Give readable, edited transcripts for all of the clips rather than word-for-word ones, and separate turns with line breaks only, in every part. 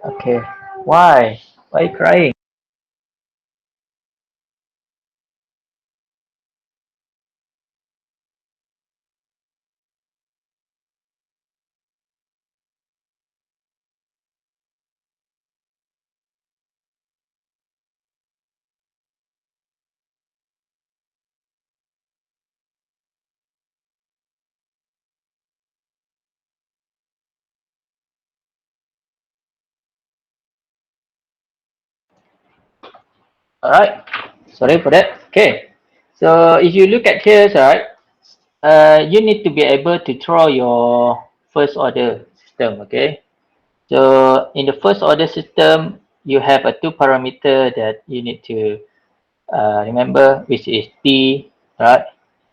Okay. Why? Why are you crying? Alright. Sorry for that. Okay. So if you look at here, right, you need to be able to draw your first order system. Okay. So in the first order system, you have a two parameter that you need to remember, which is t, right?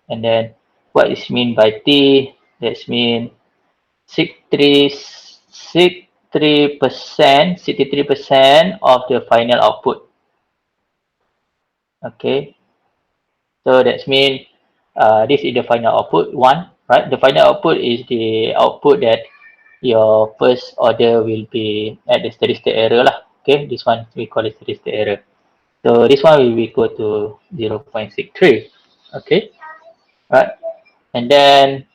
And then what is mean by t? That's mean 63% of the final output. Okay, so that's mean this is the final output one, right? The final output is the output that your first order will be at the steady state error lah. Okay, this one we call it steady state error. So this one will be equal to 0.63. Okay, right? And then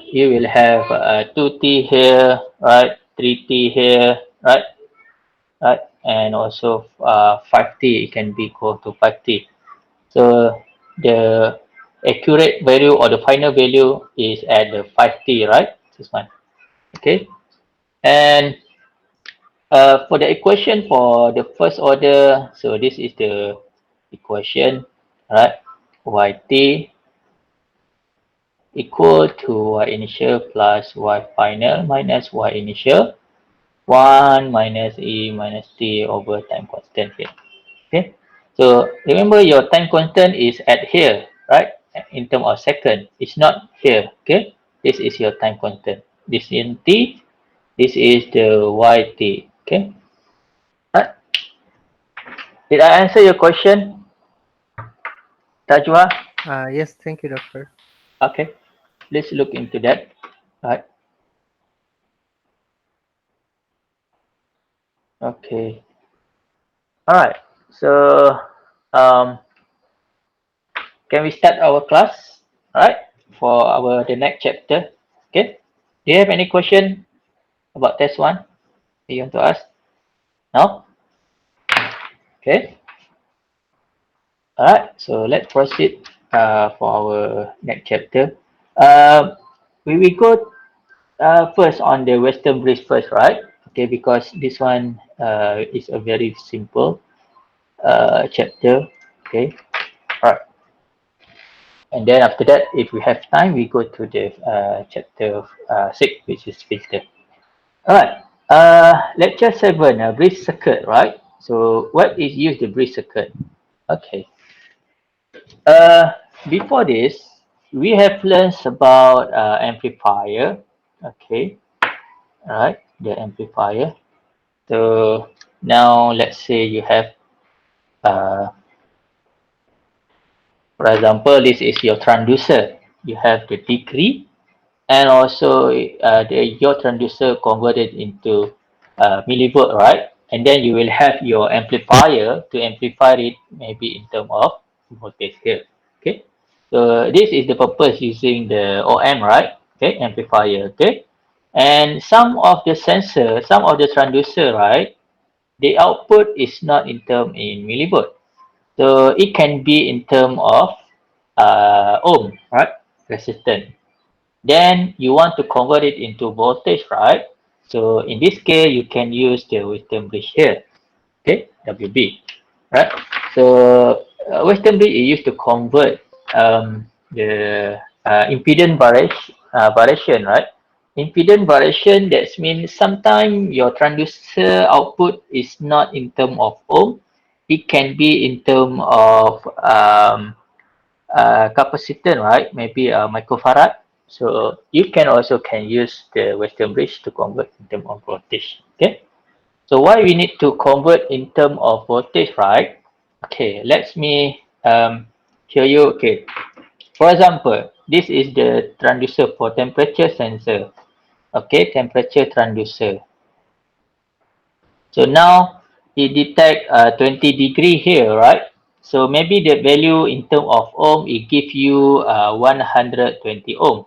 you will have 2t here, right? 3t here, right? Right? And also 5t, it can be equal to 5t. So the accurate value or the final value is at the 5t, right? This one. Okay. And for the equation for the first order, so this is the equation, right? Yt equal to y initial plus y final minus y initial 1 minus e minus t over time constant here. Okay, so remember your time constant is at here, right? In terms of second, it's not here. Okay, this is your time constant. This in t, this is the yt. Okay, right? Did I answer your question, Tajwa?
Yes, thank you, doctor.
Okay, let's look into that. Right. Okay. All right. So, um, can we start our class? All right, for our the next chapter. Okay. Do you have any question about test one that you want to ask? No. Okay. All right. So let's proceed for our next chapter. Uh, we will go first on the Western Bridge first, right? Okay, because this one is a very simple chapter. Okay. All right. And then after that, if we have time, we go to the chapter 6, which is physical. All right. Lecture 7, bridge circuit, right? So what is used the bridge circuit? Okay. Uh, Before this, we have learned about amplifier. Okay. All right. The amplifier. So now let's say you have, uh, for example, this is your transducer. You have the degree and also your transducer converted into millivolt, right? And then you will have your amplifier to amplify it maybe in terms of voltage here. Okay, so this is the purpose using the OM, right? Okay, amplifier. Okay, and some of the sensor, some of the transducer, right? The output is not in term in millivolt, so it can be in term of ohm, right? Resistance. Then you want to convert it into voltage, right? So in this case, you can use the Western bridge here, okay, WB, right? So Western bridge is used to convert the impedance variation, right? Impedance variation, that means sometimes your transducer output is not in term of ohm, it can be in term of capacitance, right? Maybe a microfarad. So you can also can use the Western bridge to convert in terms of voltage. Okay. So why we need to convert in terms of voltage, right? Okay, let me show you. Okay, for example, this is the transducer for temperature sensor. Okay, temperature transducer. So now it detect 20 degree here, right? So maybe the value in term of ohm, it give you 120 ohm.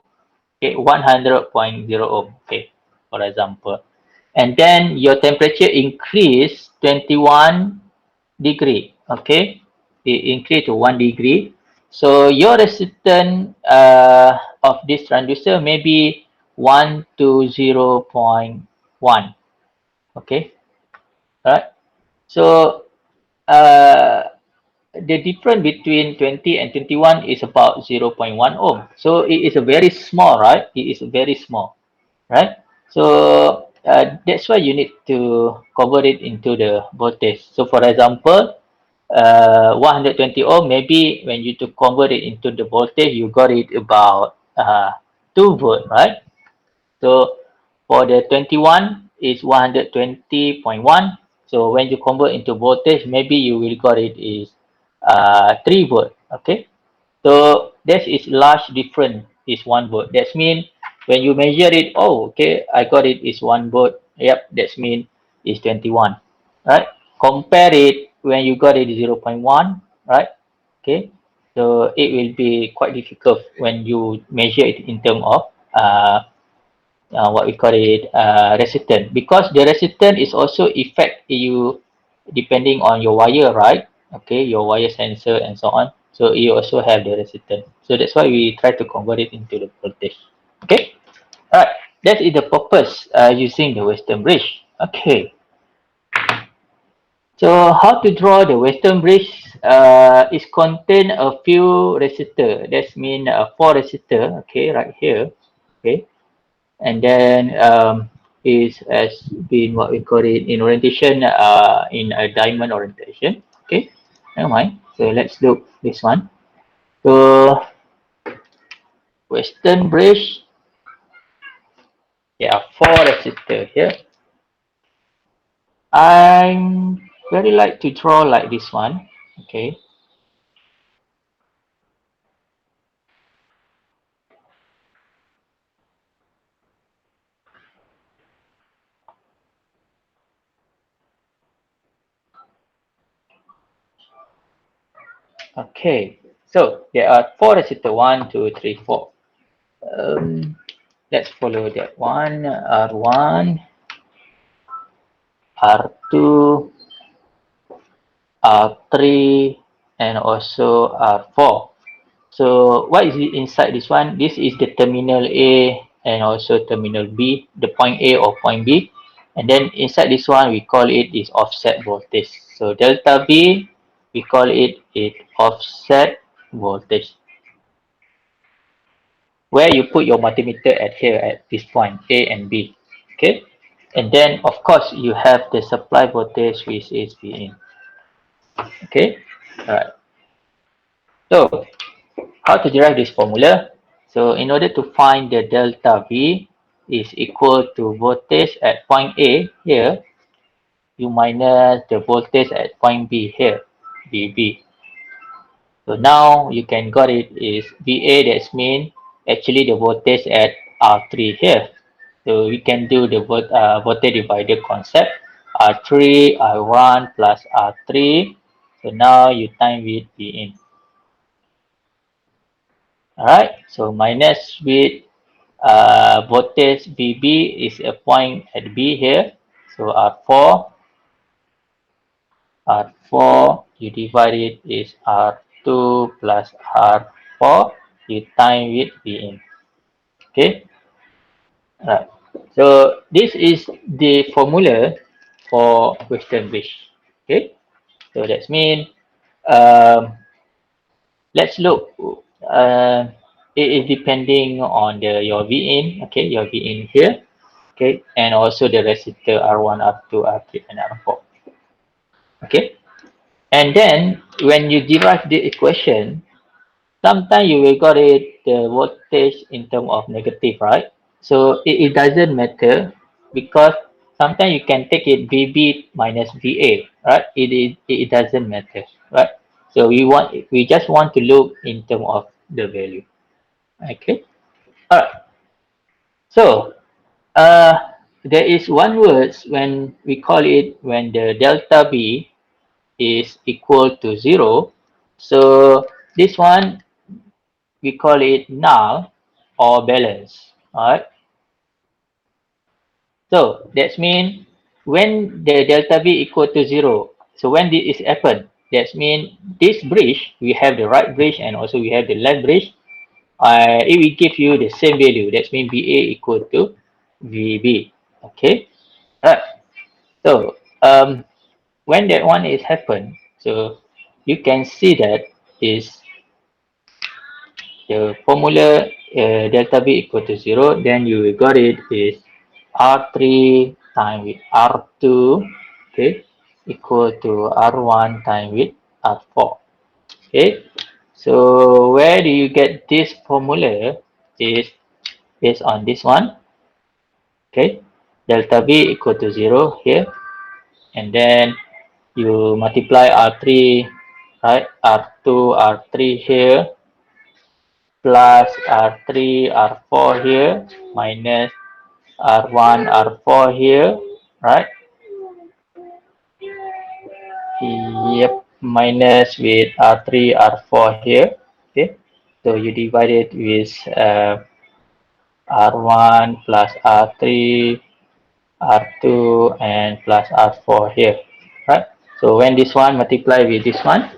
Okay, 100.0 ohm. Okay, for example. And then your temperature increase 21 degree. Okay, it increase to 1 degree. So your resistance of this transducer may be 1 to 0.1. Okay, right? So uh, the difference between 20 and 21 is about 0.1 ohm. So it is a very small, right? It is very small, right? So that's why you need to convert it into the voltage. So for example, 120 ohm, maybe when you to convert it into the voltage, you got it about 2 volt, right? So for the 21 is 120.1. So when you convert into voltage, maybe you will got it is 3 volt. Okay. So this is large difference is 1 volt. That means when you measure it, oh, okay, I got it is 1 volt. Yep, that means is 21. Right? Compare it when you got it 0.1, right? Okay. So it will be quite difficult when you measure it in terms of what we call it resistance, because the resistance is also affect you depending on your wire, right? Okay, your wire sensor and so on, so you also have the resistance. So that's why we try to convert it into the voltage. Okay, all right, that is the purpose using the Western bridge. Okay, so how to draw the Western bridge is contain a few resistor. That's mean four resistor. Okay, right here. Okay, and then is has been what we call it in orientation in a diamond orientation. Okay, never mind. So let's look this one. So Western bridge, there are four resistor here. I'm very like to draw like this one. Okay, okay. So there are four resistor, one, two, three, four. Um, let's follow that one. R1, R2, R3, and also R4. So what is it inside this one? This is the terminal A and also terminal B, the point A or point B. And then inside this one, we call it is offset voltage. So delta B, we call it is offset voltage. Where you put your multimeter at here at this point, A and B. Okay. And then of course you have the supply voltage which is V in. Okay. All right. So how to derive this formula? So in order to find the delta V is equal to voltage at point A here, you minus the voltage at point B here, VB. So now you can got it is VA, that's mean actually the voltage at R3 here. So we can do the voltage divider concept. R3, R1 plus R3. So now you time with V in. Alright, so minus with voltage VB is a point at B here. So R4 you divide it is R2 plus R4, you time with V in. Okay, right. So this is the formula for Western bridge. Okay, so that means um, let's look. It is depending on the your V in. Okay, your V in here. Okay, and also the resistor R1, R2, R3, and R4. Okay, and then when you derive the equation, sometimes you will got it the voltage in term of negative, right? So it doesn't matter because sometimes you can take it VB minus VA, right? It doesn't matter, right? So we just want to look in term of the value. Okay. All right. So uh there is one word when we call it when the delta B is equal to 0. So this one we call it null or balance. Alright. So that means when the delta V equal to 0, so when this is happen, that means this bridge, we have the right bridge and also we have the left bridge. It will give you the same value. That means VA equal to VB. Okay. Alright. So when that one is happen, so you can see that is the formula delta V equal to 0, then you got it is R3 times with R2, okay, equal to R1 times with R4. Okay, so where do you get this formula is based on this one, okay, delta V equal to 0 here, and then you multiply R3, right, R2, R3 here, plus R3, R4 here, minus R1, R4 here, right? Yep, minus with R3, R4 here. Okay, so you divide it with R1 plus R3, R2, and plus R4 here, right? So when this one multiply with this one,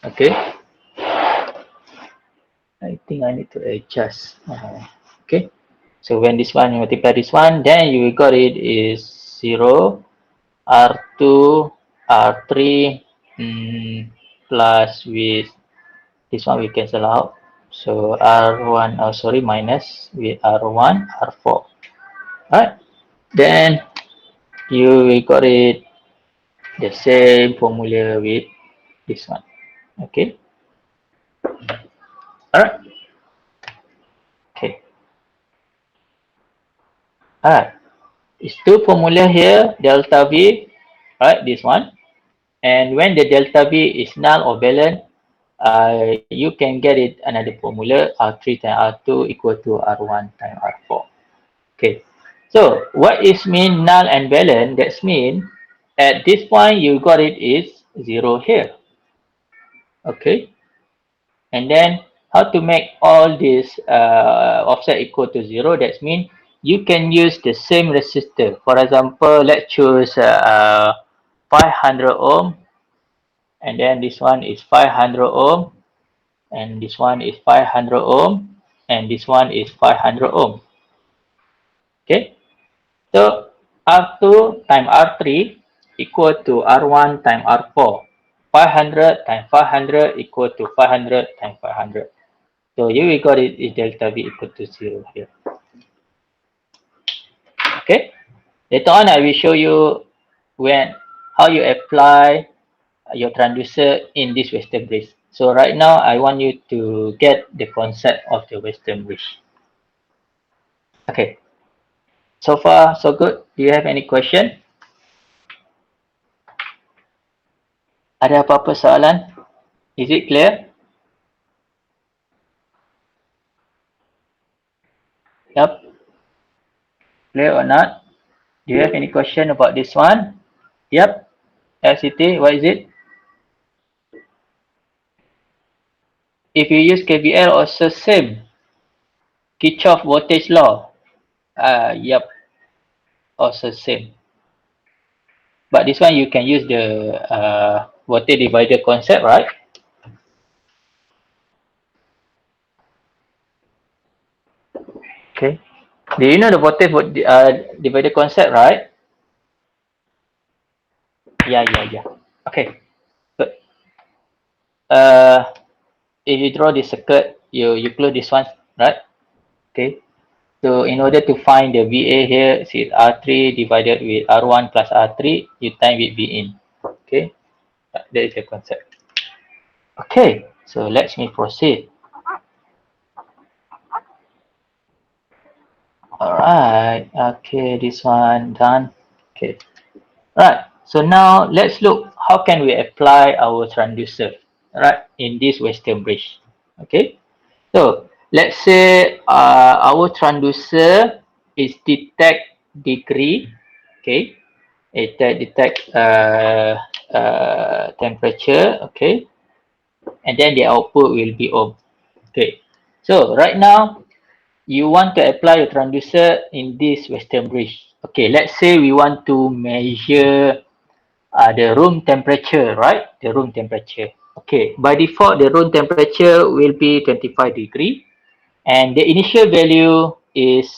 okay, I think I need to adjust. Okay, so when this one you multiply this one, then you got it is 0, R2, R3, plus with this one we cancel out. So R1, oh sorry, minus with R1, R4. Alright, then you got it the same formula with this one. Okay, alright, okay, alright. It's two formula here, delta V, right, this one. And when the delta V is null or balance, you can get it another formula R3 times R2 equal to R1 times R4. Okay, so what is mean null and balance? That means at this point you got it is 0 here. Okay, and then how to make all this offset equal to 0? That means you can use the same resistor. For example, let's choose 500 ohm, and then this one is 500 ohm, and this one is 500 ohm, and this one is 500 ohm. Okay, so R2 times R3 equal to R1 times R4. 500 times 500 equal to 500 times 500. So here we got it is delta V equal to 0 here. Okay, later on I will show you when how you apply your transducer in this Western bridge. So right now I want you to get the concept of the Western bridge. Okay, so far so good. Do you have any question? Ada apa-apa soalan? Is it clear? Yep. Clear or not? Do you have any question about this one? Yep. LCT, what is it? If you use KVL also same. Kirchhoff voltage law. Yep. Also same. But this one you can use the voltage divider concept, right? Okay. Do you know the voltage divider concept, right? Yeah. Okay. Good. Uh, if you draw this circuit, you close this one, right? Okay. So in order to find the VA here, see R3 divided with R1 plus R3, you time with V in. Okay. That is the concept. Okay. So let me proceed. Alright. Okay. This one done. Okay. Right. So now let's look how can we apply our transducer, right, in this Western bridge. Okay. So let's say our transducer is detect degree. Okay, it detects temperature. Okay, and then the output will be ohm. Okay, so right now you want to apply a transducer in this western bridge. Okay, let's say we want to measure the room temperature, right? The room temperature. Okay, by default, the room temperature will be 25 degree, and the initial value is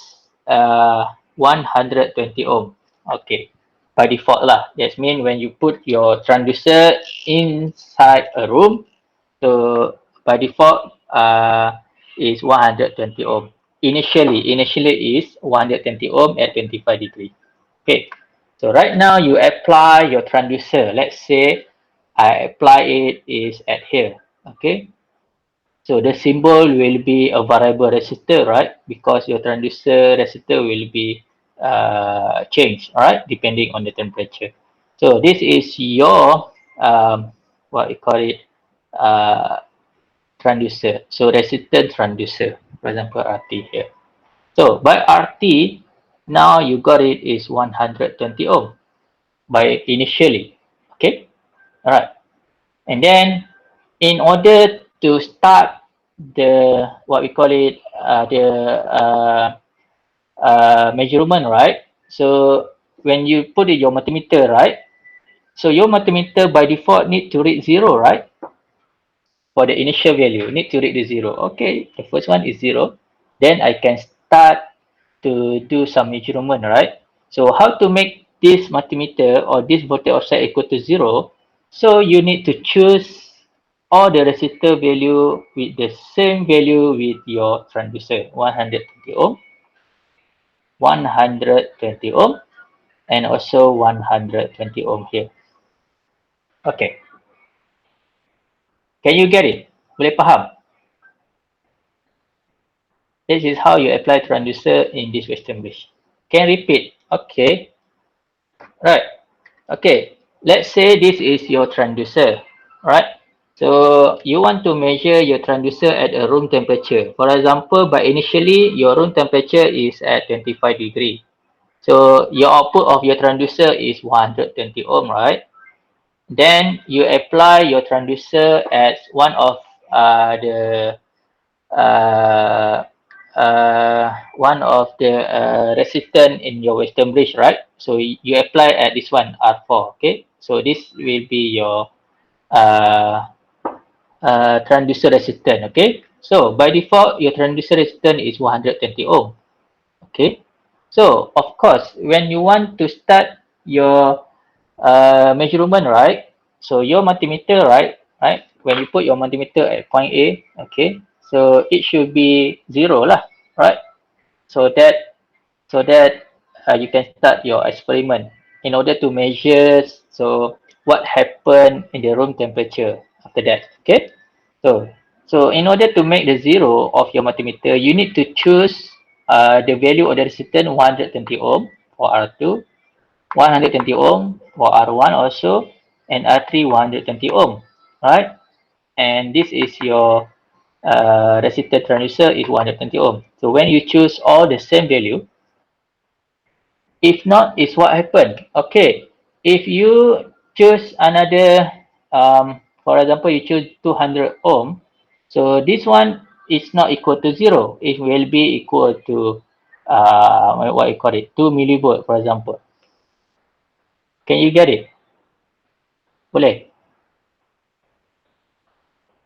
120 ohm. Okay, by default lah. That means when you put your transducer inside a room, so by default is 120 ohm. Initially is 120 ohm at 25 degree. Okay, so right now you apply your transducer. Let's say I apply it is at here. Okay, so the symbol will be a variable resistor, right? Because your transducer resistor will be changed, all right, depending on the temperature. So this is your what you call it, uh, transducer. So resistor transducer, for example, RT here. So by RT, now you got it is 120 ohm by initially. Okay, all right. And then in order to start the what we call it measurement, right? So when you put in your multimeter, right? So your multimeter by default need to read zero, right? For the initial value, need to read the zero. Okay, the first one is zero. Then I can start to do some measurement, right? So how to make this multimeter or this voltage offset equal to zero? So you need to choose all the resistor value with the same value with your transducer, 120 ohm, 120 ohm, and also 120 ohm here. Okay, can you get it? Boleh faham? This is how you apply transducer in this Western bridge. Can repeat? Okay, right. Okay, let's say this is your transducer, right? So you want to measure your transducer at a room temperature. For example, by initially your room temperature is at 25 degree. So your output of your transducer is 120 ohm, right? Then you apply your transducer as one of the uh, resistant in your western bridge, right? So you apply at this one R4. Okay, so this will be your uh, transducer resistance. Okay, so by default your transducer resistance is 120 ohm. Okay, so of course when you want to start your measurement, right? So your multimeter, right, when you put your multimeter at point A, okay, so it should be zero lah, right? So that you can start your experiment in order to measure so what happened in the room temperature after that. Okay, so in order to make the zero of your multimeter, you need to choose the value of the resistance 120 ohm for R2, 120 ohm for R1 also, and R3 120 ohm, right? And this is your resistor transducer is 120 ohm. So when you choose all the same value, if not, is what happened. Okay, if you choose another, for example, you choose 200 ohm, so this one is not equal to zero. It will be equal to what you call it, 2 millivolt, for example. Can you get it? Boleh,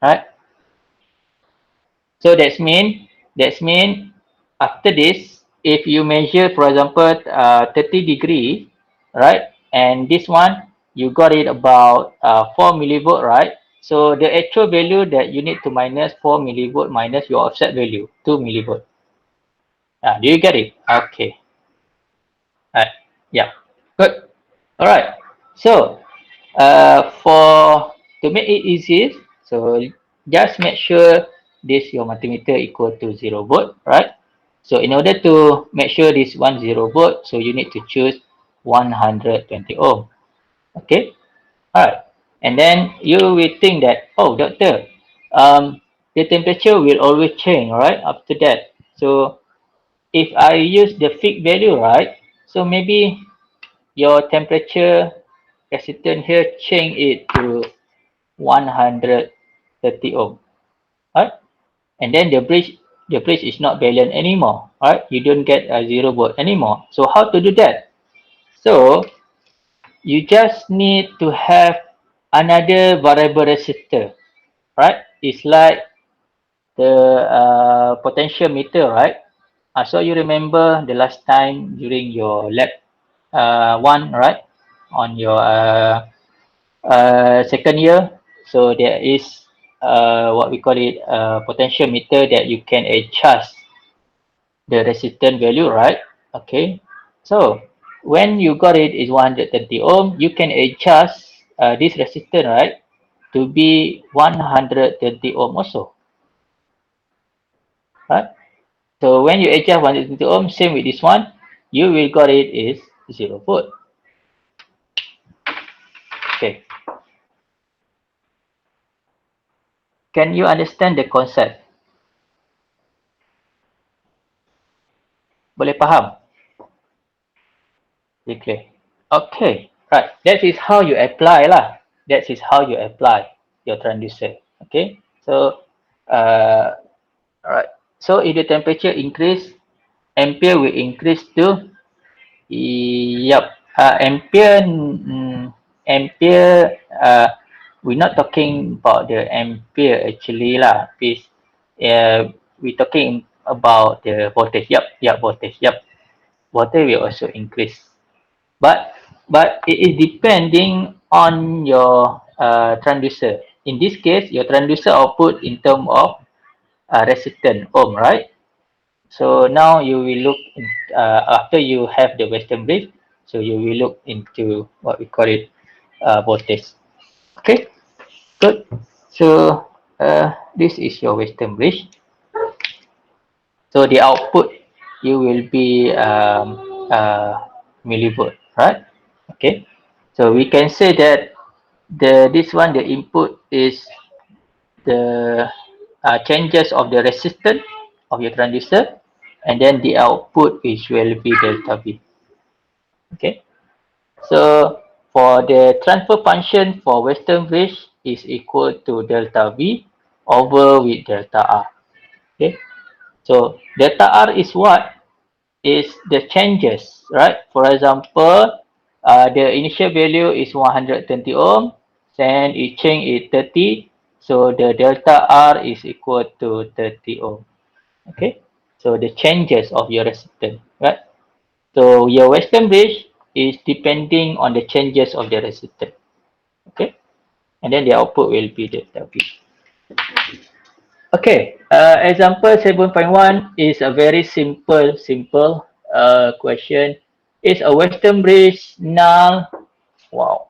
right? So that's mean after this, if you measure, for example, 30 degree, right? And this one you got it about 4 millivolt, right? So the actual value that you need to minus 4 millivolt minus your offset value 2 millivolt. Do you get it? Okay. Right. Yeah. Good. All right. So for to make it easy, so just make sure this your multimeter equal to 0 volt, right? So in order to make sure this one 0 volt, so you need to choose 120 ohm. Okay, all right. And then you will think that, oh, doctor, the temperature will always change, right? After that, so if I use the fixed value, right? So maybe your temperature resistance here change it to 130 ohm, right? And then the bridge is not balanced anymore, right? You don't get a 0 volt anymore. So how to do that? So you just need to have another variable resistor, right? It's like the potential meter, right? So you remember the last time during your lab one, right? On your second year, so there is what we call it potential meter that you can adjust the resistance value, right? Okay, so when you got it is 130 ohm, you can adjust this resistance, right, to be 130 ohm also, right? So when you adjust 130 ohm, same with this one, you will got it is 0 volt. Okay, can you understand the concept? Boleh faham? Okay. Okay. Right. That is how you apply lah. That is how you apply your transducer. Okay. So, alright. So if the temperature increase, ampere will increase to, yep. Ampere, ampere. We're not talking about the ampere actually lah. Please, we're talking about the voltage. Yep. Yep. Voltage. Yep. Voltage will also increase. But it is depending on your transducer. In this case, your transducer output in term of resistance ohm, right? So now you will look in, after you have the western bridge, so you will look into what we call it voltage. Okay, good. So this is your western bridge. So the output you will be millivolt, right? Okay. So we can say that this one the input is the changes of the resistance of your transistor, and then the output is will be delta V. Okay. So for the transfer function for western bridge is equal to delta V over with delta R. Okay. So delta R is what? Is the changes, right? For example, the initial value is 120 ohm, then it change is 30, so the delta R is equal to 30 ohm. Okay, so the changes of your resistance, right? So your western bridge is depending on the changes of the resistance. Okay, and then the output will be delta V. Okay, example 7.1 is a very simple question. Is a western bridge null? Wow.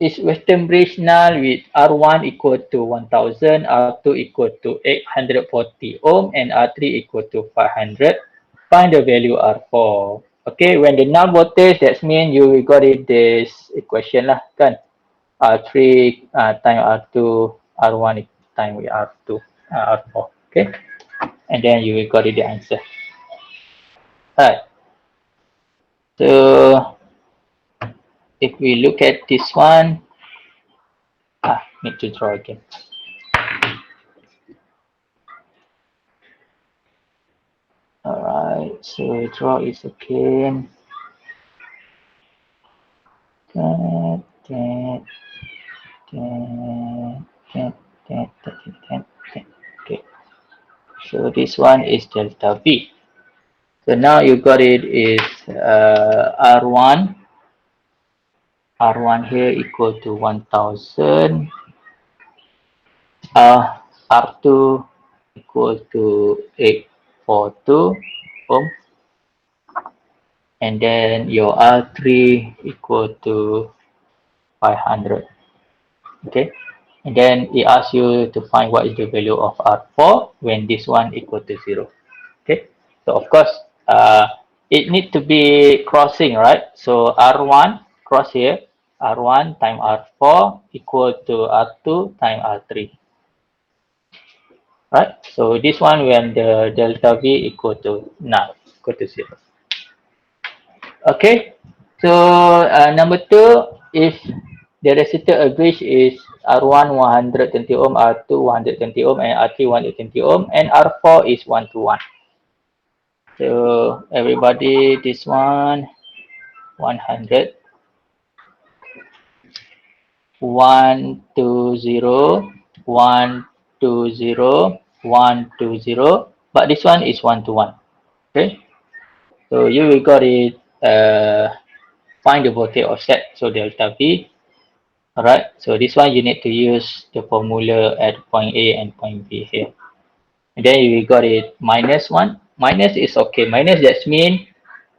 Is western bridge null with R1 equal to 1000, R2 equal to 840 ohm, and R3 equal to 500? Find the value R4. Okay, when the null voltage, that means you got it this equation lah, kan? R3 time R2, R1 time with R2, R4. Okay, and then you will got it the answer. Right. So if we look at this one, need to draw again. Alright, so draw is again. Okay, so this one is delta V. So now you got it is R1. R1 here equal to 1000. R2 equal to 842 ohm. And then your R3 equal to 500. Okay. And then it asks you to find what is the value of R4 when this one equal to 0. Okay. So of course, it need to be crossing, right? So R1 cross here, R1 times R4 equal to R2 times R3. Right? So this one when the delta V equal to null, equal to 0. Okay. So number two is the resistor average is R1 120 ohm, R2 120 ohm, and R3 120 ohm, and R4 is 1 to 1. So everybody, this one 100, 120, 120, 120, but this one is 1 to 1. Okay. So you will got it. Find the voltage offset. So delta V. Alright, so this one you need to use the formula at point A and point B here. And then you got it minus 1. Minus is okay. Minus that means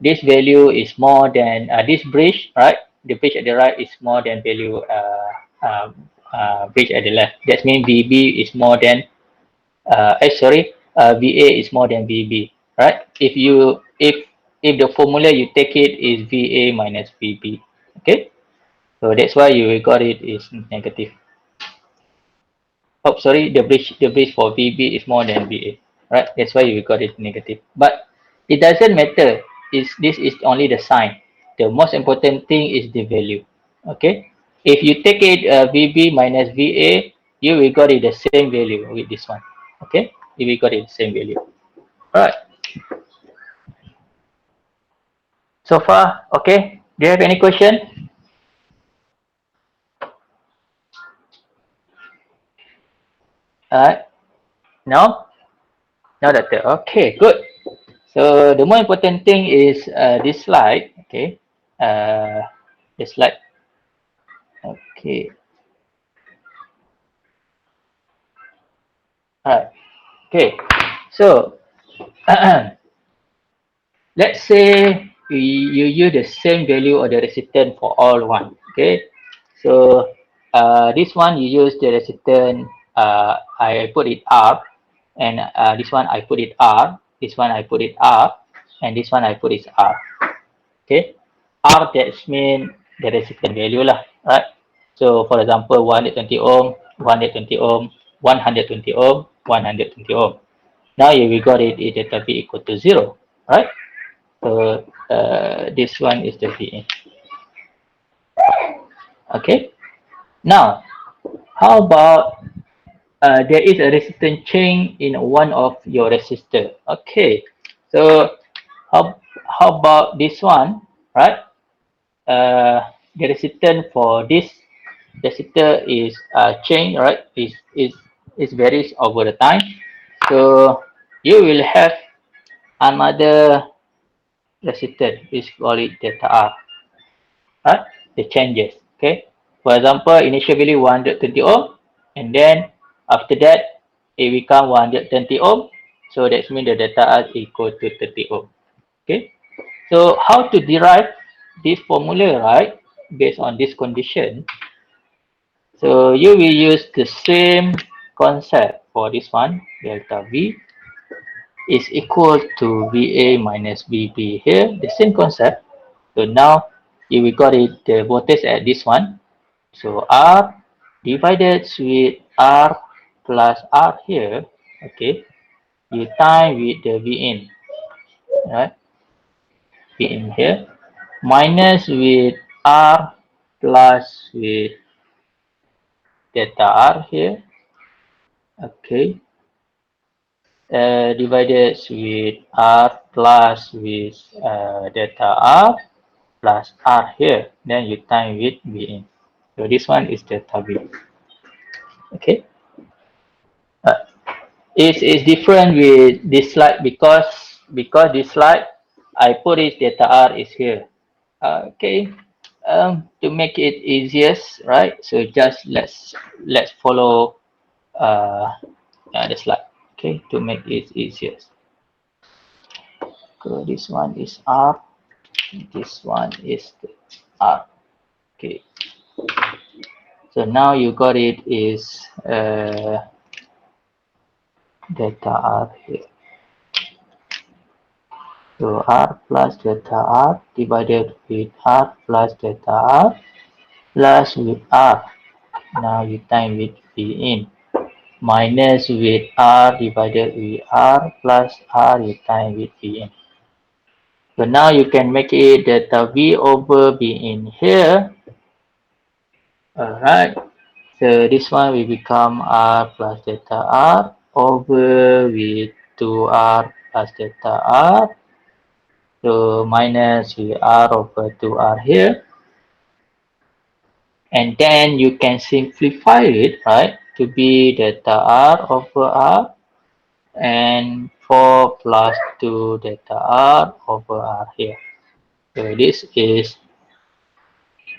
this value is more than this bridge, right? The bridge at the right is more than value bridge at the left. That means VB is more than VA is more than VB, right? If the formula you take it is VA minus VB, okay? So that's why you got it is negative. Oh, sorry, the bridge for VB is more than VA, right? That's why you got it negative. But it doesn't matter. This is only the sign. The most important thing is the value. Okay. If you take it VB minus VA, you will got it the same value with this one. Okay. You will got it the same value. All right. So far, okay. Do you have any question? All right. No. No, doctor. Okay. Good. So the more important thing is this slide. Okay. Uh, the slide. Okay. All right. Okay. So let's say you use the same value of the resistance for all one. Okay. So this one you use the resistance. I put it R, and this one I put it R. This one I put it R, and this one I put it R. Okay. R that mean the resistance value lah, right? So for example, 120 ohm, 120 ohm, 120 ohm, 120 ohm. Now you we got it delta V equal to 0, right? So this one is the V in. Okay. Now, how about there is a resistance change in one of your resistor. Okay. So how about this one, right? The resistance for this resistor is changed, right? Is varies over the time. So you will have another resistor. We call it delta R, right? The changes. Okay. For example, initial value 120 ohm, and then after that it become 120 ohm. So that means the delta R equal to 30 ohm. Okay. So how to derive this formula, right? Based on this condition, so you will use the same concept for this one. Delta V is equal to VA minus VB here. The same concept. So now you will got it the voltage at this one. So R divided with R plus R here. Okay. You time with the V in. Right. V in here. Minus with R plus with delta R here. Okay. Divided with R plus with delta R plus R here. Then you time with V in. So this one is delta V. Okay. Uh, it's different with this slide because this slide I put it delta R is here. Okay. To make it easiest, right? So just let's follow the slide. Okay, to make it easiest. So this one is R. This one is R. Okay. So now you got it is delta R here. So R plus delta R divided with R plus delta R plus with R. Now you time with V in. Minus with R divided with R plus R you time with V in. So now you can make it delta V over B in here. Alright. So this one will become R plus delta R over V2R plus delta R. So minus VR over 2R here. And then you can simplify it, right, to be delta R over R and 4 plus 2 delta R over R here. So this is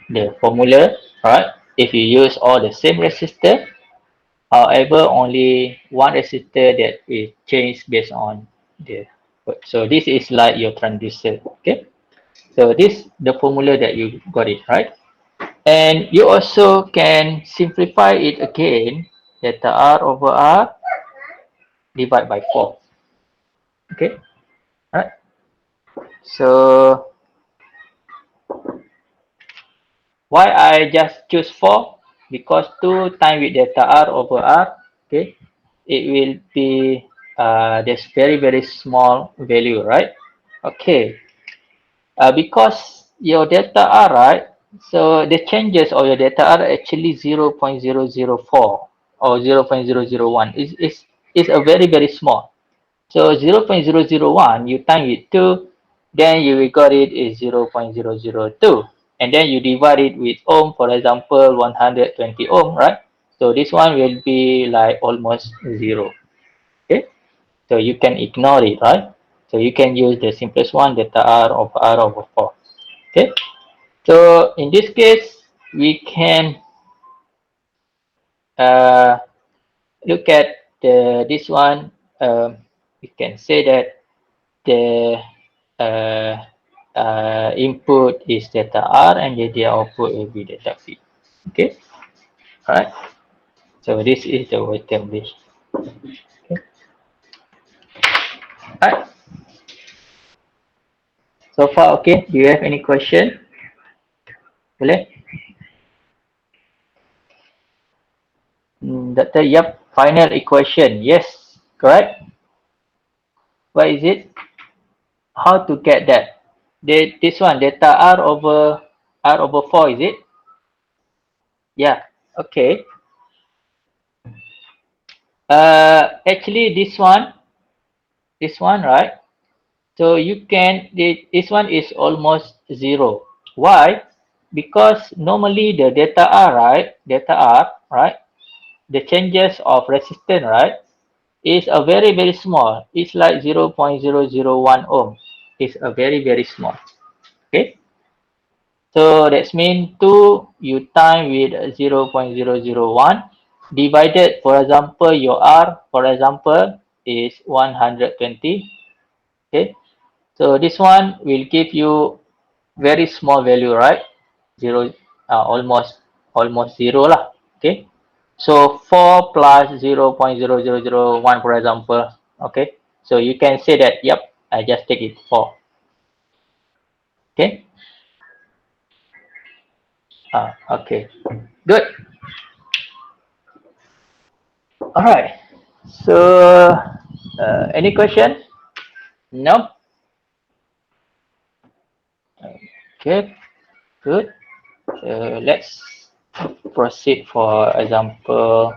the formula, right? If you use all the same resistor, however, only one resistor that is changed based on the. So this is like your transistor, okay? So this the formula that you got it, right? And you also can simplify it again, delta R over R divided by 4. Okay, right? So why I just choose 4? Because 2 times with delta R over R, okay, it will be this very small value, right? Okay, because your delta R, right? So the changes of your delta R are actually 0.004 or 0.001. Is a very small. So 0.001 you time with 2, then you will got it is 0.002. And then you divide it with ohm, for example, 120 ohm, right? So this one will be like almost 0. Okay, so you can ignore it, right? So you can use the simplest one, delta R over 4. Okay, so in this case, we can uh, look at this one. We can say that the uh, input is delta R and the output will be delta V. Okay, all right. So this is the weighted bridge. Okay. All right. So far, okay. Do you have any question? Boleh? Doctor, yep. Final equation. Yes, correct. What is it? How to get that? This one, delta R over 4, is it? Yeah. Okay. Actually, this one, right? So you can, this one is almost 0. Why? Because normally the delta R, right? The changes of resistance, right, is a very small. It's like 0.001 ohm. It's a very small. Okay. So that's mean 2 you time with 0.001 divided, for example, your R, for example, is 120. Okay. So this one will give you very small value, right? Zero, almost zero lah. Okay. So 4 plus 0.0001, for example. Okay. So you can say that, yep, I just take it 4. Okay. Okay. Good. All right. So, any question? No. Okay. Good. Let's proceed for example.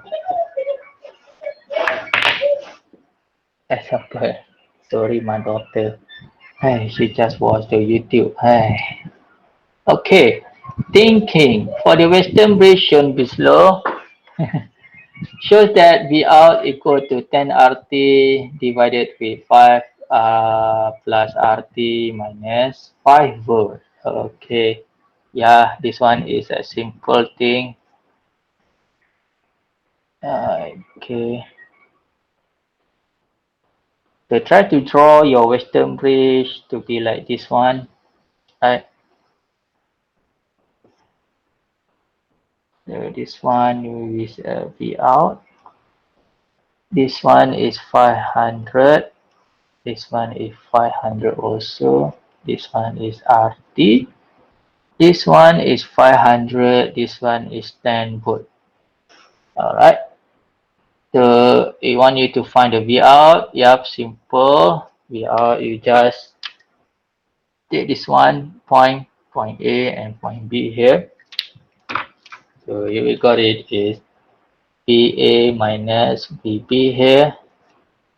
Example. Sorry, my daughter. Hey, she just watched the YouTube. Hey. Okay. Thinking for the Western bridge shown below shows that V out equal to 10 RT divided with 5 plus RT minus 5 volt. Okay. Yeah, this one is a simple thing. Okay. So try to draw your Western bridge to be like this one. Right. So this one is V out. This one is 500. This one is 500 also. This one is RT. This one is 500. This one is 10 volt. Alright. So we want you to find the V out. Yep, simple. V out, you just take this one point A and point B here. So here we got it is PA minus VB here.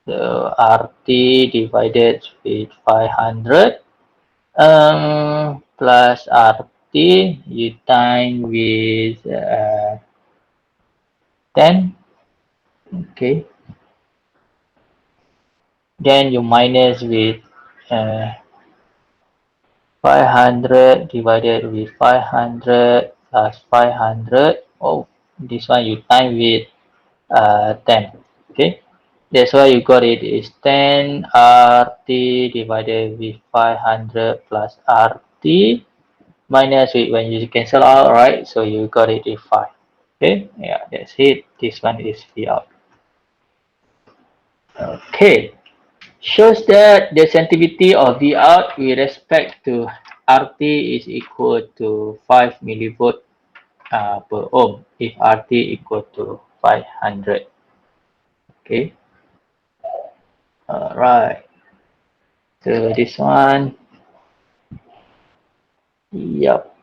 So RT divided with 500 plus RT you time with 10. Okay, then you minus with uh, 500 divided with 500 plus 500. Oh, this one you time with 10. Okay, that's why you got it is 10 RT divided with 500 plus RT minus with when you cancel out, right? So you got it is 5. Okay, yeah, that's it. This one is V out. Okay, shows that the sensitivity of V out with respect to RT is equal to 5 millivolt per ohm if RT equal to 500. Okay, alright. So this one, yep.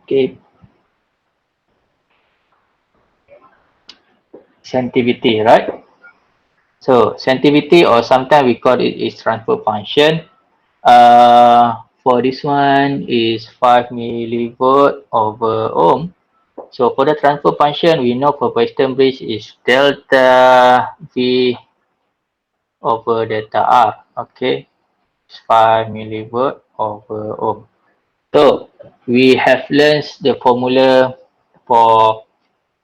Okay, sensitivity, right? So sensitivity, or sometimes we call it is transfer function. For this one is 5 millivolt over ohm. So for the transfer function, we know for Western bridge is delta V over delta R. Okay, it's 5 millivolt over ohm. So we have learned the formula for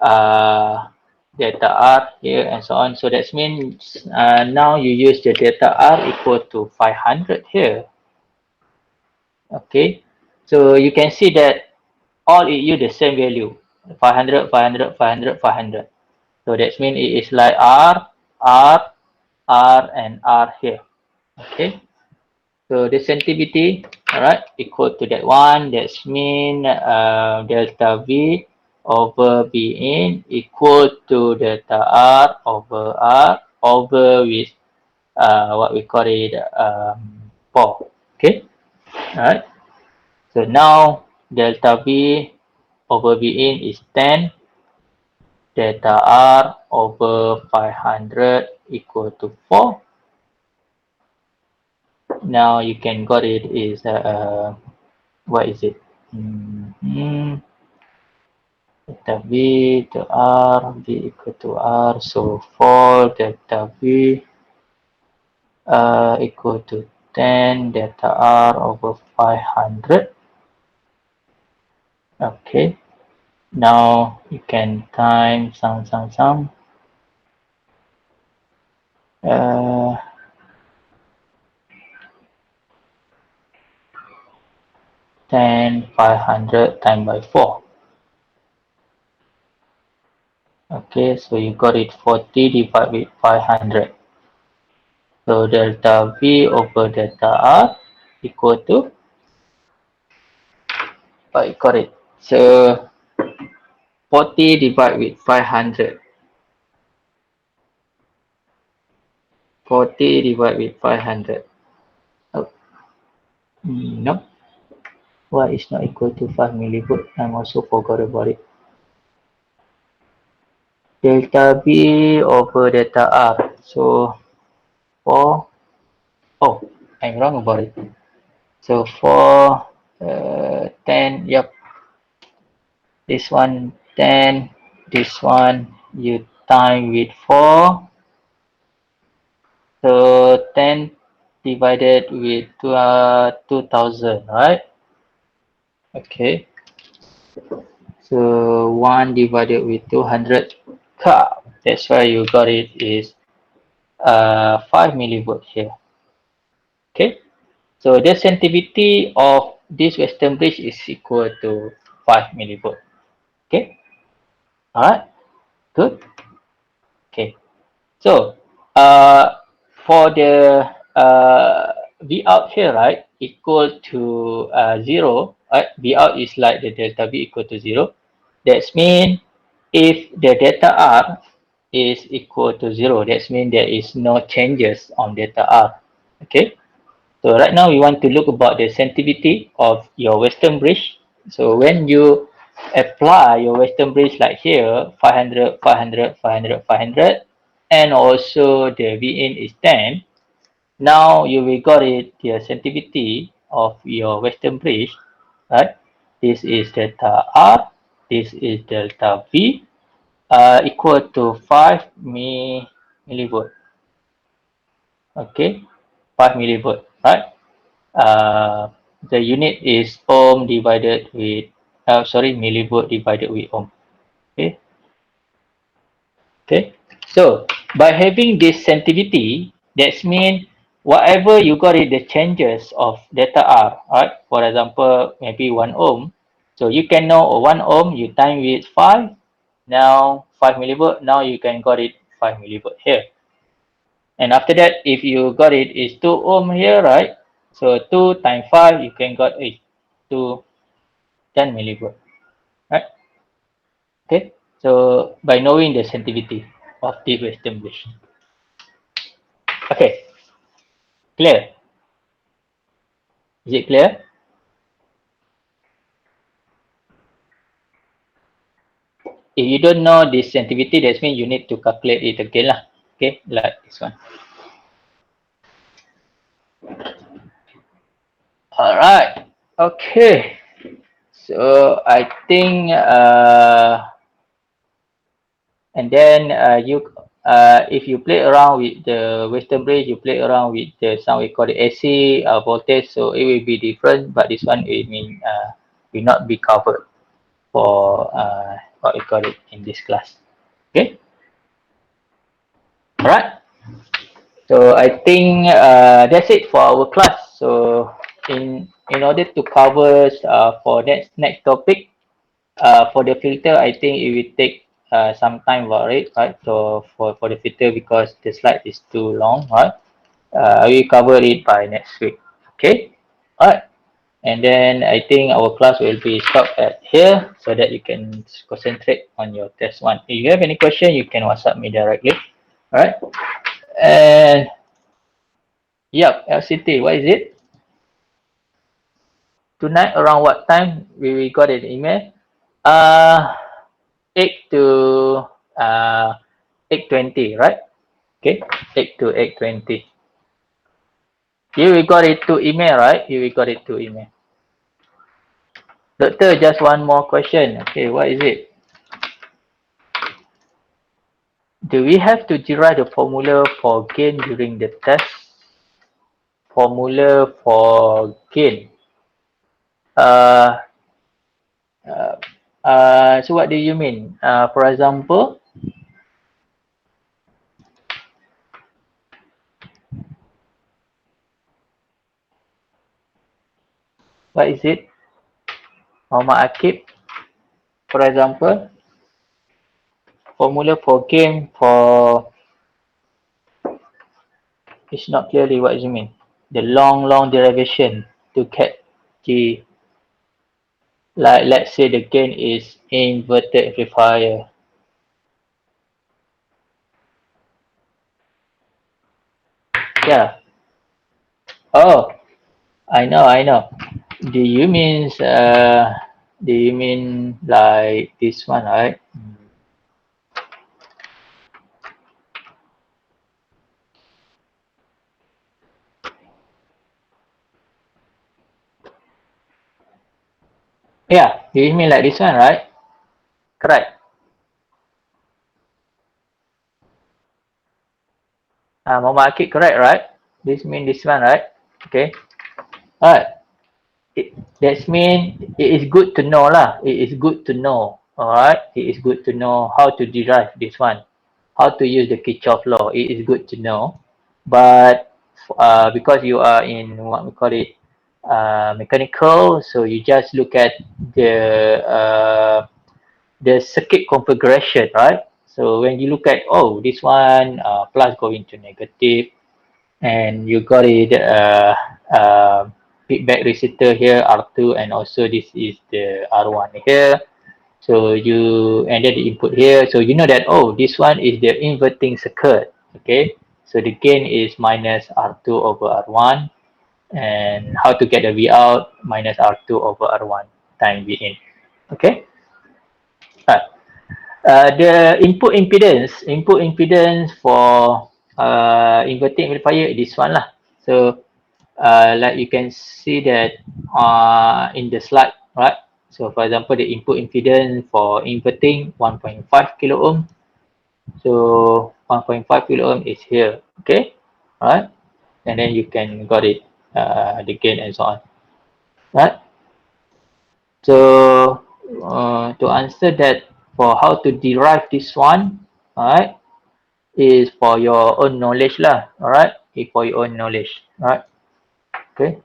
uh, delta R here and so on. So that means now you use the delta R equal to 500 here. Okay, so you can see that all it use the same value, 500, 500, 500, 500. So that means it is like R, and R here. Okay, so the sensitivity, all right, equal to that one. That means delta V over B in equal to delta R over with what we call it 4. Okay, all right. So now delta V over V in is 10. Delta R over 500 equal to 4. Now you can got it is what is it? Delta V to R, V equal to R. So 4 delta V equal to 10 delta R over 500. Okay. Now you can time some. Uh, 10 500 times by 4. Okay, so you got it 40 divided with 500. So delta V over delta R equal to, I got it. So 40 divided with 500. 40 divided with 500. Oh, no. Why is not equal to 5 millivolt? I'm also forgot about it. Delta V over delta R. So 4. Oh, I'm wrong about it. So 4, 10. Yep. This one 10. This one you time with 4. So 10 divided with 2000, right? Okay. So 1 divided with 200. That's why you got it is 5 millivolt here. Okay. So the sensitivity of this Western bridge is equal to 5 millivolt. Okay. All right. Good. Okay. So for the V out here, right, equal to 0, right? V out is like the delta V equal to 0. That means if the delta R is equal to 0, that means there is no changes on delta R. Okay. So right now we want to look about the sensitivity of your Western bridge. So when you apply your Western bridge like here, 500, 500, 500, 500, and also the Vin is 10, now you will got it the sensitivity of your Western bridge, right? This is delta R, this is delta V, equal to 5 millivolt. Okay, 5 millivolt, right? The unit is ohm divided with millivolt divided with ohm. Okay, okay. So by having this sensitivity, that's mean whatever you got it the changes of delta R, right? For example, maybe 1 ohm. So you can know 1 ohm you time with 5. Now 5 millivolt. Now you can got it 5 millivolt here. And after that, if you got it is 2 ohm here, right? So 2 times 5, you can got it to 10 millivolt, right? Okay. So by knowing the sensitivity of the Western bridge. Okay, clear? Is it clear? If you don't know this sensitivity, that means you need to calculate it again lah. Okay, like this one. All right. Okay. So I think and then if you play around with the Western bridge, you play around with the some we call the AC voltage, so it will be different. But this one it mean will not be covered for what we call it in this class. Okay. All right. So I think that's it for our class. So in order to cover for next topic, for the filter, I think it will take some time about it, right? So for the filter, because the slide is too long, right? I will cover it by next week. Okay, all right. And then I think our class will be stopped at here so that you can concentrate on your test one. If you have any question, you can WhatsApp me directly. All right. And yep, LCT, what is it? Tonight around what time we got an email? Uh, 8 to 8:20, right? Okay, 8 to 8:20. You will got it to email, right? You will got it to email. Doctor, just one more question. Okay, what is it? Do we have to derive the formula for gain during the test? Formula for gain. Uh, so what do you mean? For example, what is it? Muhammad Akib, for example, formula for gain for it's not clearly what you mean. The long derivation to get the, like let's say the gain is inverted amplifier. Yeah. Oh, I know. Do you mean do you mean like this one, right? Yeah, do you mean like this one, right? Correct. Muhammad Akid, correct, right? This mean this one, right? Okay. Alright. That means it is good to know lah. It is good to know. Alright. It is good to know how to derive this one. How to use the Kirchhoff law. It is good to know. But because you are in what we call it mechanical, so you just look at the circuit configuration, right? So when you look at, oh, this one plus going to negative, and you got it feedback resistor here R2, and also this is the R1 here. So you and then the input here, so you know that, oh, this one is the inverting circuit. Okay, so the gain is minus R2 over R1. and how to get the V out minus R2 over R1 times V in. Okay. Right. The input impedance for inverting amplifier is this one lah. So like you can see that in the slide, right? So for example, the input impedance for inverting 1.5 kilo ohm. So 1.5 kilo ohm is here, okay, right? And then you can got it, the gain and so on, right? So to answer that, for how to derive this one, alright, is for your own knowledge lah, alright, is for your own knowledge, alright, okay.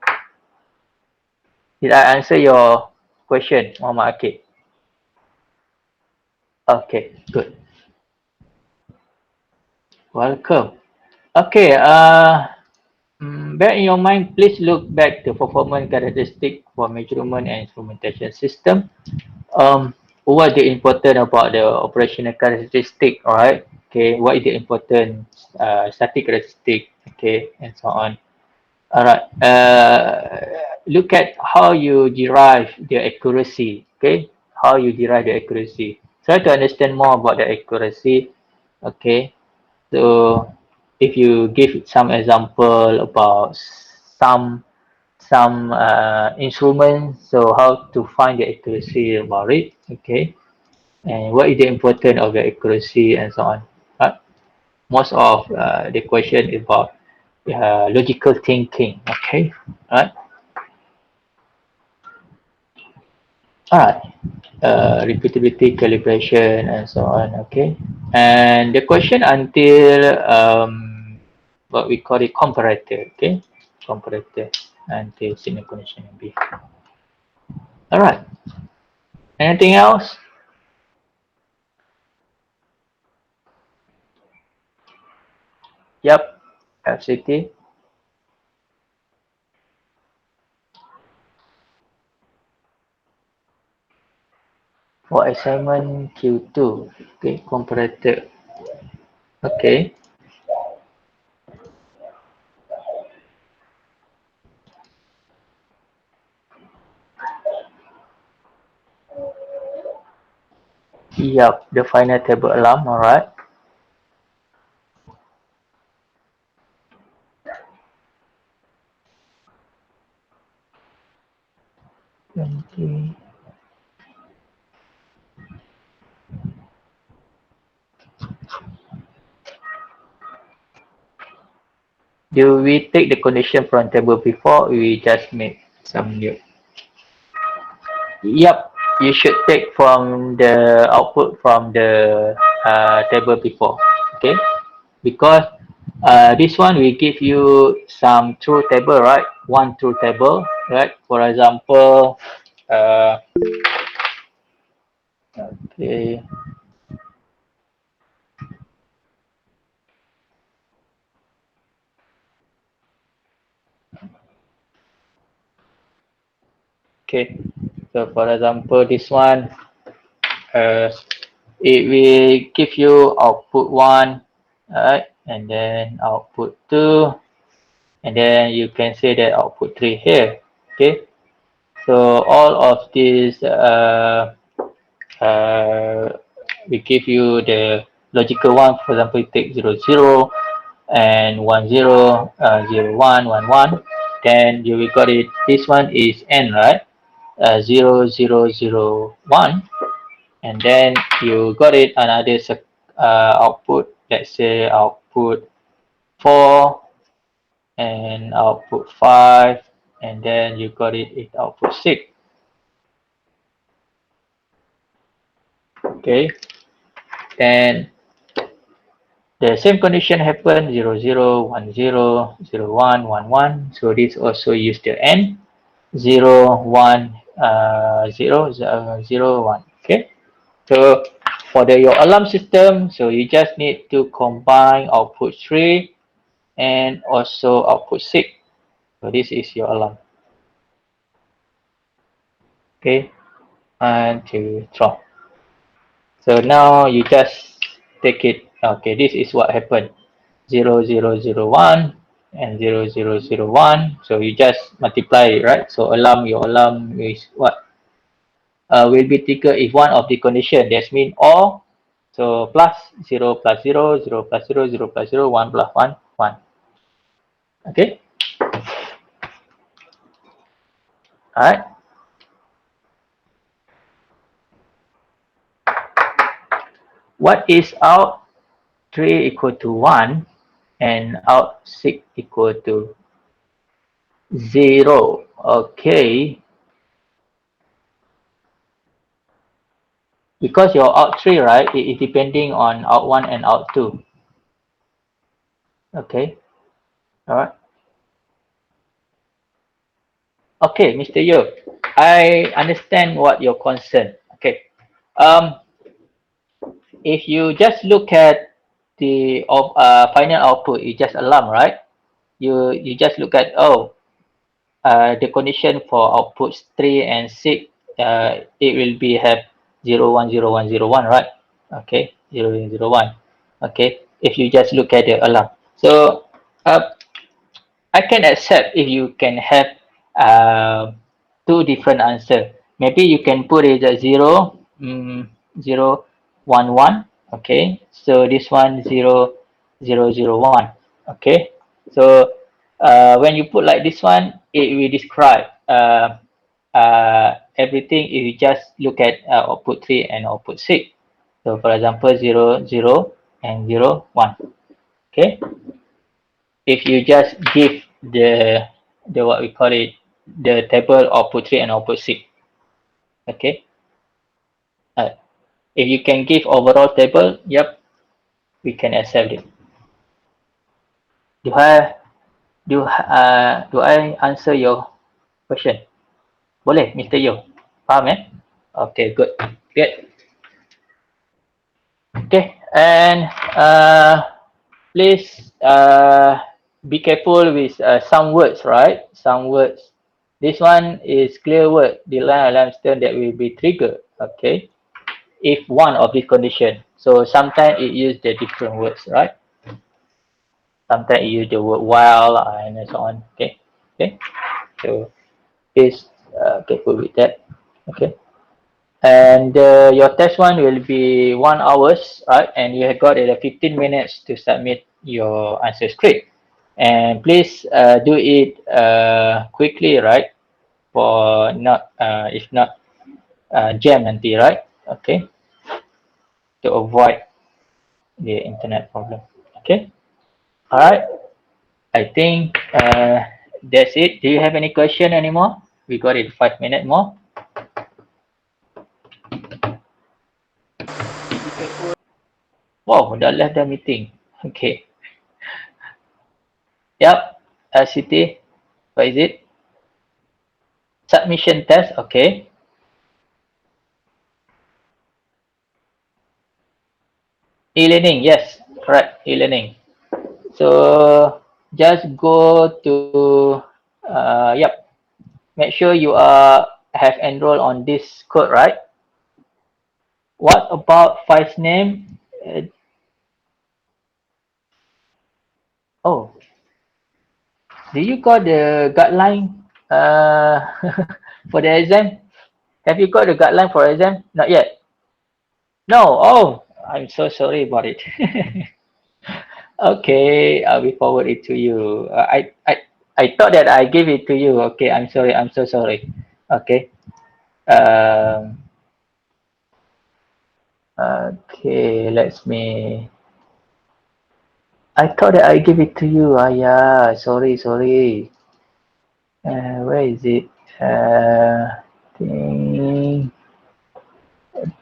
Did I answer your question, Muhammad Akid? Okay, good. Welcome. Okay, bear in your mind, please look back the performance characteristic for measurement and instrumentation system. What the important about the operational characteristic, alright? Okay, what is the important static characteristic, okay, and so on. Alright, look at how you derive the accuracy, okay? How you derive the accuracy. Try to understand more about the accuracy, okay? So, if you give some example about some instruments, so how to find the accuracy about it, okay? And what is the importance of the accuracy and so on. Right? Most of the question is about logical thinking, okay? Right? Alright, repeatability, calibration, and so on. Okay, and the question until what we call it comparator. Okay, comparator until signal condition B. Alright, anything else? Yep, FCT for assignment Q2. Okay, comparator. Okay, yep, the final table alarm. Alright. Okay. Do we take the condition from table before? We just make some new. Yep, you should take from the output from the table before. Okay, because this one will give you some truth table, right? One truth table, right? For example, okay, okay. So for example, this one, uh, it will give you output one, right? And then output two, and then you can say that output three here. Okay. So all of these uh, we give you the logical one. For example, you take 0, 0 and 1, 0, 0, 1, 1, 1. Then you will got it. This one is n, right? 0, 0, 0, 1. And then you got it another output. Let's say output 4 and output 5. And then you got it in output 6. Okay. Then the same condition happen 0, 0, 1, 0, 0, 1, 1, 1. So this also use the n 0, 1, 0, 0, 1. Okay. So for your alarm system, so you just need to combine output 3 and also output 6. So this is your alarm. Okay. 1, 2, 3. So now you just take it. Okay, this is what happened. 0, 0, 0, 1. and 0001. So you just multiply it, right? So your alarm is what? Will be triggered if one of the condition. That's mean or. So plus 0 plus 0, 0 plus 0, 0 plus 0, 1 plus 1, 1. Okay. All right. What is out 3 equal to 1 and out 6 equal to 0? Okay. Because your out 3, right, it is depending on out 1 and out 2. Okay. All right. Okay, Mr. Yo, I understand what your concern. Okay. Um, if you just look at the final output, it's just alarm, right? You just look at the condition for outputs 3 and 6, it will be have 0 1 0 1 0 1, right? Okay, 0 1 0 1. Okay, if you just look at the alarm. So I can accept if you can have uh, two different answer. Maybe you can put it at 0 1 1. Okay, so this one 0 0 0 1. Okay, so when you put like this one, it will describe everything if you just look at output 3 and output 6. So for example 0 0 and 0 1. Okay, if you just give the what we call it, the table output 3 and output 6. Okay, uh, if you can give overall table, yep, we can accept it. Do I answer your question? Boleh, Mr. Yo? Faham Okay, good. Good. Okay, and please be careful with some words, right? Some words. This one is clear word, the line alarm tone that will be triggered. Okay, if one of these condition. So sometimes it use the different words, right? Sometimes it use the word while and so on. Okay, okay. So please careful with that. Okay. And your test one will be 1 hours, right? And you have got 15 minutes to submit your answer script. And please do it quickly, right? For not if not jam nanti, right? Okay, to avoid the internet problem. Okay, all right. I think that's it. Do you have any question anymore? We got it 5 minutes more. Wow, dah left the meeting. Okay. Yep. Siti, what is it? Submission test. Okay. E-learning. Yes. Correct. E-learning. So just go to yep. Make sure you have enrolled on this code, right? What about Five's name? Oh, do you got the guideline for the exam? Have you got the guideline for exam? Not yet. No. Oh, I'm so sorry about it. Okay, I will forward it to you. I thought that I gave it to you. Okay, I'm sorry. I'm so sorry. Okay. Um. Okay. Let me. I thought that I gave it to you. Ah, yeah. Sorry. Sorry. Where is it? Think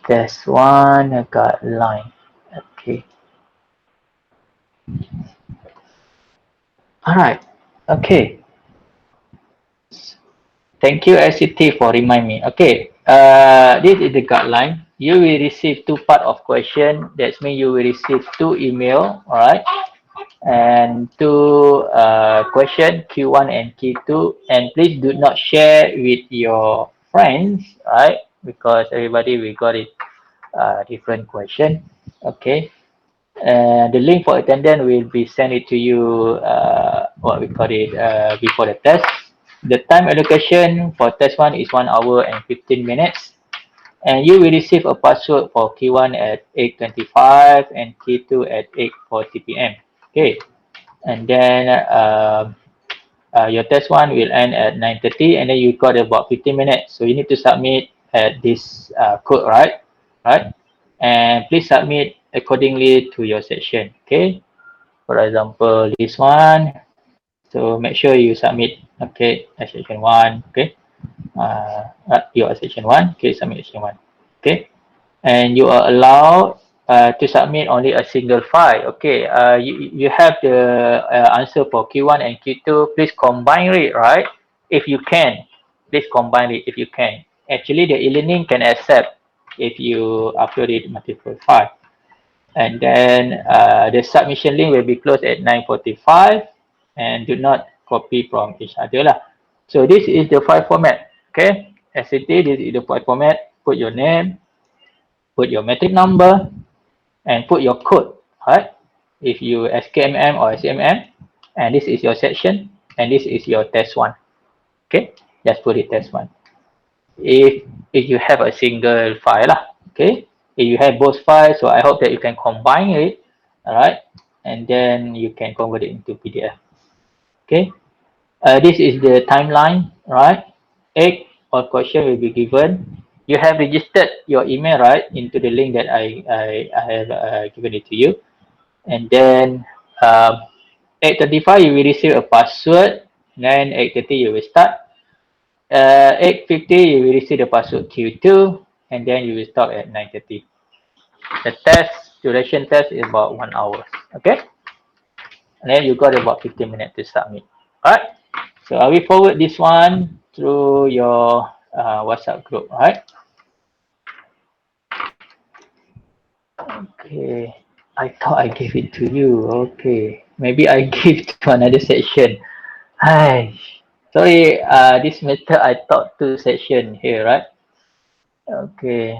there's one guideline. Okay. All right. Okay. Thank you, SCT, for reminding me. Okay, this is the guideline. You will receive two part of question. That means you will receive two email, all right, and two question Q1 and Q2. And please do not share with your friends, right? Because everybody will got it different question. Okay. The link for attendance will be sent it to you, what we call it, before the test. The time allocation for test 1 is 1 hour and 15 minutes. And you will receive a password for key 1 at 8:25 and key 2 at 8:40 p.m. Okay. And then your test 1 will end at 9:30, and then you got about 15 minutes. So you need to submit at this code, right? Right? And please submit accordingly to your section. Okay. For example, this one. So make sure you submit, okay, at section 1. Okay. You are section 1. Okay, submit section 1. Okay. And you are allowed to submit only a single file. Okay, you have the answer for Q1 and Q2. Please combine it, right? If you can, please combine it if you can. Actually, the e-learning can accept if you upload it multiple file. And then the submission link will be closed at 9:45, and do not copy from each other lah. So this is the file format. Okay, as it is, this is the file format. Put your name, put your metric number, and put your code, right? If you SKMM or SMM, and this is your section, and this is your test 1. Okay, just put it test 1. If you have a single file lah, okay. If you have both files, so I hope that you can combine it, all right, and then you can convert it into PDF. Okay, this is the timeline, right? 8 or question will be given. You have registered your email, right, into the link that I have given it to you. And then 8:35 you will receive a password. Then 8:30 you will start. 8:50 you will receive the password Q2, and then you will stop at 9:30. The duration test is about 1 hour. Okay, and then you got about 15 minutes to submit. All right. So I will forward this one through your WhatsApp group. All right. Okay. I thought I gave it to you. Okay. Maybe I give to another section. Hi. Sorry, this method I taught two section here, right? Okay.